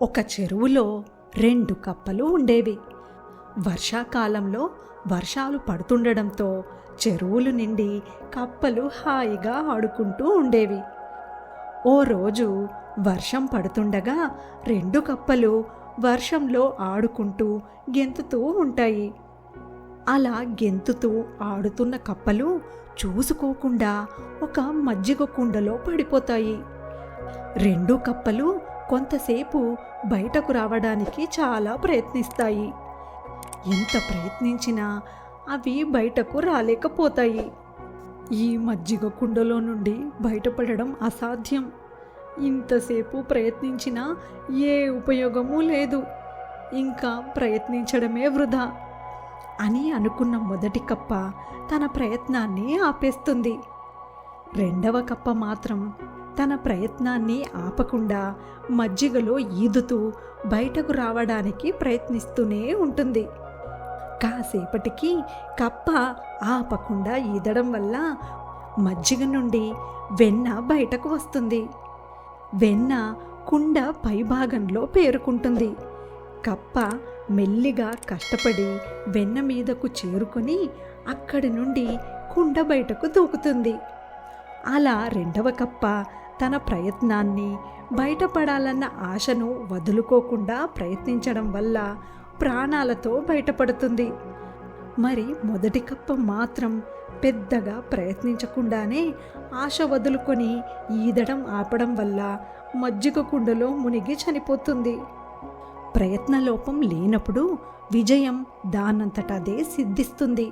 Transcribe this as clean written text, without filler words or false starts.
ఒక చెరువులో 2 కప్పలు ఉండేవి. వర్షాకాలంలో వర్షాలు పడుతుండడంతో చెరువులు నిండి కప్పలు హాయిగా ఆడుకుంటూ ఉండేవి. ఓ రోజు వర్షం పడుతుండగా 2 కప్పలు వర్షంలో ఆడుకుంటూ గెంతుతూ ఉంటాయి. అలా గెంతుతూ ఆడుతున్న కప్పలు చూసుకోకుండా ఒక మజ్జిగ కుండలో పడిపోతాయి. 2 కప్పలు కొంతసేపు బయటకు రావడానికి చాలా ప్రయత్నిస్తాయి. ఎంత ప్రయత్నించినా అవి బయటకు రాలేకపోతాయి. ఈ మజ్జిగ కుండలో నుండి బయటపడడం అసాధ్యం. ఇంతసేపు ప్రయత్నించినా ఏ ఉపయోగమూ లేదు, ఇంకా ప్రయత్నించడమే వృధా అని అనుకున్న మొదటి కప్ప తన ప్రయత్నాన్ని ఆపేస్తుంది. 2వ కప్ప మాత్రం తన ప్రయత్నాన్ని ఆపకుండా మజ్జిగలో ఈదుతూ బయటకు రావడానికి ప్రయత్నిస్తూనే ఉంటుంది. కాసేపటికి కప్ప ఆపకుండా ఈదడం వల్ల మజ్జిగ నుండి వెన్న బయటకు వస్తుంది. వెన్న కుండ పైభాగంలో పేరుకుంటుంది. కప్ప మెల్లిగా కష్టపడి వెన్న మీదకు చేరుకొని అక్కడి నుండి కుండ బయటకు దూకుతుంది. అలా 2వ కప్ప తన ప్రయత్నాన్ని, బయటపడాలన్న ఆశను వదులుకోకుండా ప్రయత్నించడం వల్ల ప్రాణాలతో బయటపడుతుంది. మరి మొదటి కప్ప మాత్రం పెద్దగా ప్రయత్నించకుండానే ఆశ వదులుకొని ఈదడం ఆపడం వల్ల మజ్జిగ కుండలో మునిగి చనిపోతుంది. ప్రయత్నలోపం లేనప్పుడు విజయం దానంతటదే సిద్ధిస్తుంది.